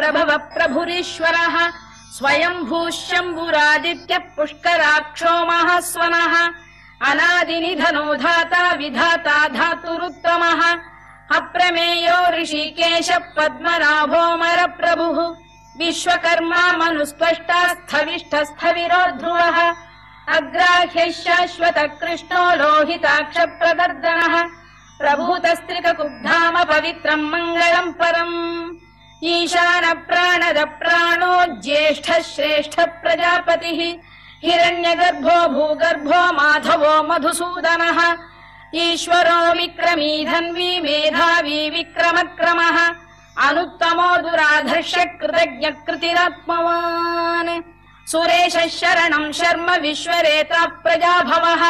प्रभव प्रभुरीश्वरः स्वयंभूः शम्भुरादित्यः पुष्कराक्षो महास्वनः अनादिनिधनो धाता विधाता धातुरुत्तमः अप्रमेयो ऋषिकेश पद्मनाभोमर प्रभुः विश्वकर्मा मनुस्पष्टा स्थविष्ठस्थविरो ध्रुवः अग्राह्यः शाश्वत कृष्णो लोहिताक्ष प्रदर्दनः प्रभूतस्त्रिककुब्धाम पवित्रम् मङ्गलम् परम् ईशान प्राणद प्राणो ज्येष्ठः श्रेष्ठ प्रजापतिः हिरण्यगर्भो भूगर्भो माधवो मधुसूदनः ईश्वरो विक्रमी धन्वी मेधावी विक्रमक्रमः अनुत्तमो दुराधर्ष कृतज्ञ कृतिरात्मवान् सुरेशः शरणम् शर्म विश्वरेता प्रजाभवः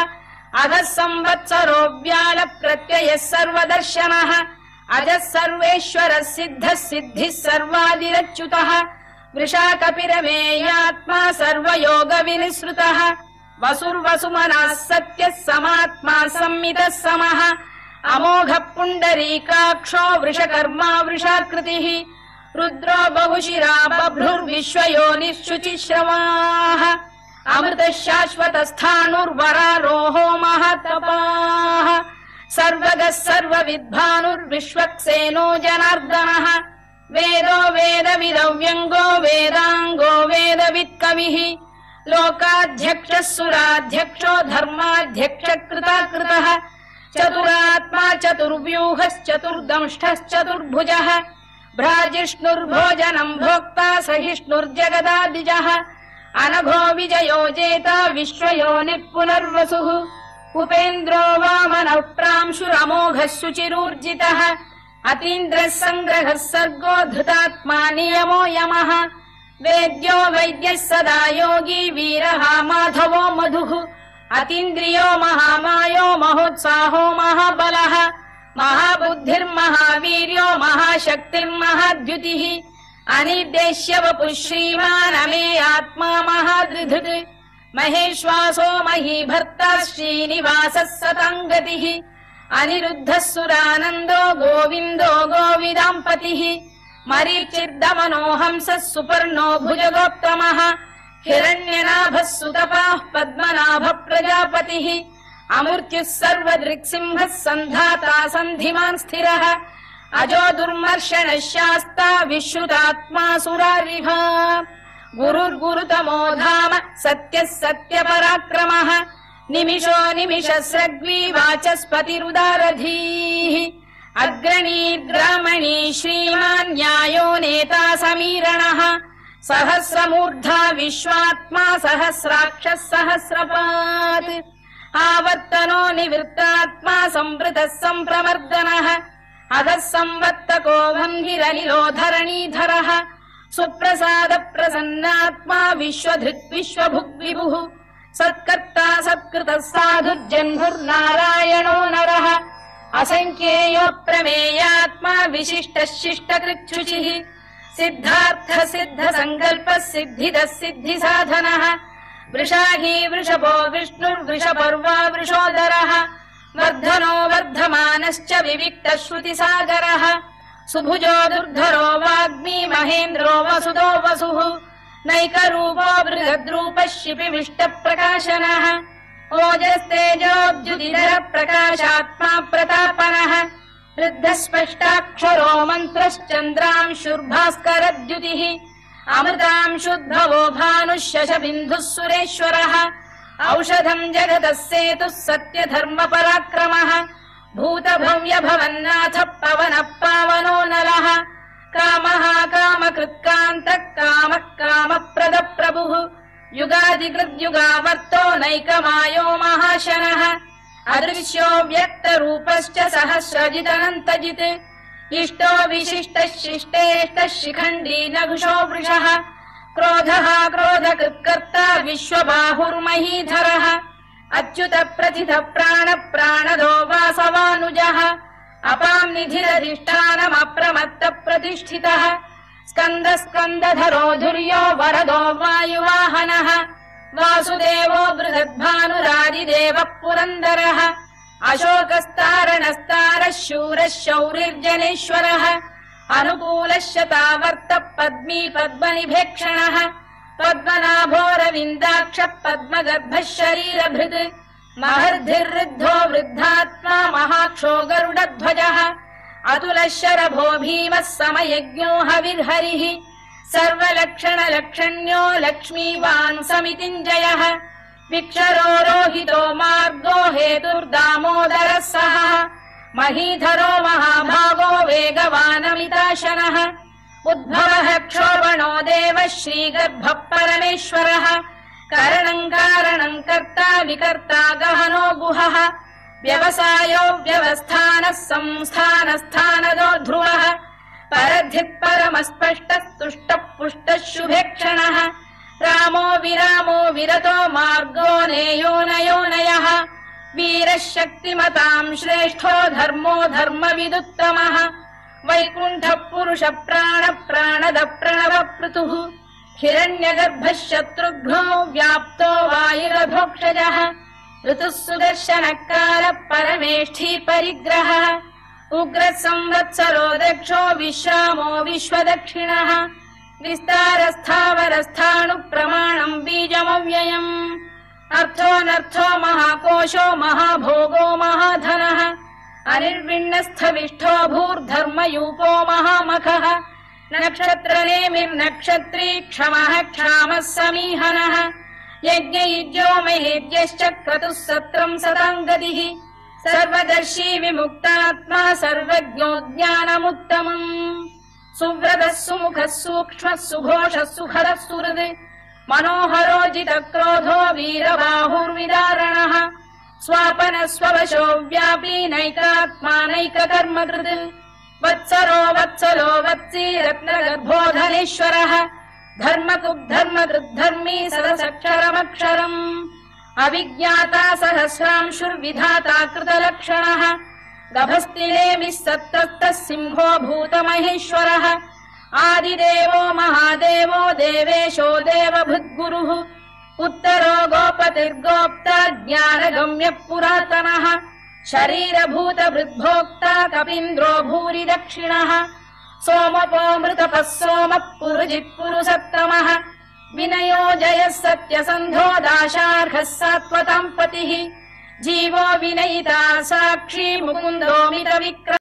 अधः संवत्सरो व्याल प्रत्ययः सर्वदर्शनः अजः सर्वेश्वरः सिद्धः सिद्धिः सर्वादिरच्युतः वृषाकपिरमेयात्मा सर्वयोग विनिसृतः वसुर्वसुमनः सत्यः समात्मा संमितः समः अमोघ पुण्डरीकाक्षो वृषकर्मा वृषाकृतिः रुद्रो बहुशिरा बभ्रुर्विश्वयोनिः शुचिश्रवाः अमृतः शाश्वतस्थाणुर्वरारोहो महातपाः सर्वगः सर्वविद्भानुर्विश्वक्सेनो जनार्दनः वेदो वेदविदव्यङ्गो वेदाङ्गो वेदवित्कविः लोकाध्यक्षः सुराध्यक्षो धर्माध्यक्ष कृताकृतः चतुरात्मा चतुर्व्यूहश्चतुर्दंष्टश्चतुर्भुजः भ्राजिष्णुर्भोजनम् भोक्ता सहिष्णुर्जगदादिजः अनघो विजयो जेता विश्वयोनिः पुनर्वसुः उपेन्द्रो वामनः प्रांशुरमोघः शुचिरूर्जितः अतीन्द्रः सङ्ग्रहः सर्गो धृतात्मा नियमो यमः वेद्यो वैद्यः सदा योगी वीरः माधवो मधुः अतीन्द्रियो महामायो महोत्साहो महाबलः महाबुद्धिर्महावीर्यो महाशक्तिर्महाद्युतिः अनिर्देश्य वपुः श्रीमान् अमेयात्मा महादृधृत् महेश्वासो महीभर्ता श्रीनिवासः सताङ्गतिः अनिरुद्धः सुरानन्दो गोविन्दो गोविदाम्पतिः मरीचिर्दमनो हंसः सुपर्णो भुजगोत्तमः हिरण्यनाभः सुतपाः पद्मनाभः प्रजापतिः अमृत्युः सर्वदृक्सिंहः सन्धाता सन्धिमान् स्थिरः अजो दुर्मर्शनः शास्ता विश्रुतात्मा सुरारिभा गुरुर्गुरुतमो धाम सत्यः सत्यपराक्रमः निमिषो निमिषस्रग्वी वाचस्पतिरुदारधीः अग्रणीर्ग्रामणी श्रीमान् न्यायो नेता समीरणः सहस्रमूर्धा विश्वात्मा सहस्राक्षः सहस्रपात् आवर्तनो निवृत्तात्मा संवृतः सम्प्रमर्दनः अधः संवत्तको वह्निरनिलो धरणीधरः सुप्रसाद प्रसन्नात्मा विश्वधृत् विश्वभुग्विभुः सत्कर्ता सत्कृतः साधुर्जह्नुर्नारायणो नरः असङ्ख्येयो प्रमेयात्मा विशिष्टः शिष्टकृच्छुचिः सिद्धार्थ सिद्ध संकल्पः सिद्धिदः सिद्धिसाधनः वृषाही वृषभो विष्णुर्वृषपर्वा वृषोदरः वर्धनो वर्धमानश्च विविक्तः श्रुतिसागरः सुभुजो दुर्धरो वाग्मी महेन्द्रो वसुदो वसुः नैकरूपो बृहद्रूपः शिपिविष्टप्रकाशनः ओजस्तेजोऽब्जुदिधर प्रकाशात्मा प्रतापनः वृद्धस्पष्टाक्षरो मन्त्रश्चन्द्रांशुर्भास्करद्युतिः अमृतांशुद्भवो भानुः शशबिन्दुः सुरेश्वरः औषधम् जगतः सेतुः सत्यधर्मपराक्रमः भूतभव्य भवन्नाथ पवनः पावनो नरः कामः कामकृत्कान्तः कामः कामप्रदः प्रभुः युगादिकृद्युगावर्तो नैकमायो महाशनः अदृश्यो व्यक्तरूपश्च सहस्रजिदनन्तजित् इष्टो विशिष्टः शिष्टेष्टः शिखण्डी नघुषो वृषः क्रोधः क्रोधकृत्कर्ता विश्वबाहुर्महीधरः अच्युत प्रथित प्राण प्राणदो वासवानुजः अपाम् निधिरधिष्ठानमप्रमत्त प्रतिष्ठितः स्कन्द स्कन्दधरो धुर्यो वरदो वायुवाहनः वासुदेवो बृहद्भानुरादिदेवः पुरन्दरः अशोकस्तारणस्तारः शूरः शौरिर्जनेश्वरः अनुकूलश्च तावर्त पद्मी पद्मनिभेक्षणः पद्मनाभोरविन्दाक्ष पद्मगर्भः शरीरभृत् महर्धिर्वृद्धो वृद्धात्मा महाक्षो गरुडध्वजः अतुलः शरभो भीमः समयज्ञो हविर्हरिः सर्वलक्षणलक्षण्यो लक्ष्मीवान् समितिञ्जयः विक्षरो रोहितो मार्गो हेतुर्दामोदरः सः महीधरो महाभागो वेगवानमिताशनः उद्भवः क्षोभणो देवः श्रीगर्भः परमेश्वरः करणम् कारणम् कर्ता विकर्ता गहनो गुहः व्यवसायो व्यवस्थानः संस्थानस्थानदो ध्रुवः परद्धिः परमस्पष्टः तुष्टः पुष्टः शुभेक्षणः रामो विरामो विरतो मार्गो नेयो नयोनयः वीरः शक्तिमताम् श्रेष्ठो धर्मो धर्मविदुत्तमः वैकुण्ठः पुरुष प्राण प्राणद प्रणव पृतुः हिरण्यगर्भः शत्रुघ्नो व्याप्तो वायुरभोक्षजः ऋतुः सुदर्शनकार परमेष्ठी परिग्रहः उग्रः संवत्सरो दक्षो विश्रामो विश्वदक्षिणः विस्तारस्थावरस्थाणुप्रमाणम् बीजमव्ययम् अर्थोऽनर्थो महाकोशो महाभोगो महाधनः अनिर्विण्णस्थविष्ठो भूर्धर्मयूपो महामखः नक्षत्रनेमिर्नक्षत्री क्षमः क्षामः समीहनः यज्ञयुज्यो महेद्यश्च क्रतुः सत्रम् सताम् गतिः सर्वदर्शी विमुक्तात्मा सर्वज्ञो ज्ञानमुत्तमम् सुव्रतः सुमुखः सूक्ष्मः सुघोषः सुखरः सुहृद् मनोहरो जितक्रोधो वीरबाहुर्विदारणः स्वापनः स्ववशो व्यापी नैकात्मा नैककर्मकृत् वत्सरो वत्सलो वत्सी रत्नगर्भो धनेश्वरः धर्मकृद्धर्मकृद्धर्मी सदसक्षरमक्षरम् अविज्ञाता सहस्रांशुर्विधाता कृतलक्षणः गभस्तिनेमिः सत्तस्तः सिंहो भूतमहेश्वरः आदिदेवो महादेवो देवेशो देवभृद्गुरुः उत्तरो गोपतिर्गोप्ता ज्ञानगम्यः पुरातनः शरीरभूतभृद्भोक्ता कपीन्द्रो भूरि दक्षिणः सोमपो मृतपः सोमः पुरुजित् पुरुसत्तमः विनयो जयः सत्यसन्धो दाशार्हः सात्वताम् पतिः जीवो विनयिता साक्षी मुकुन्दो मितविक्रमः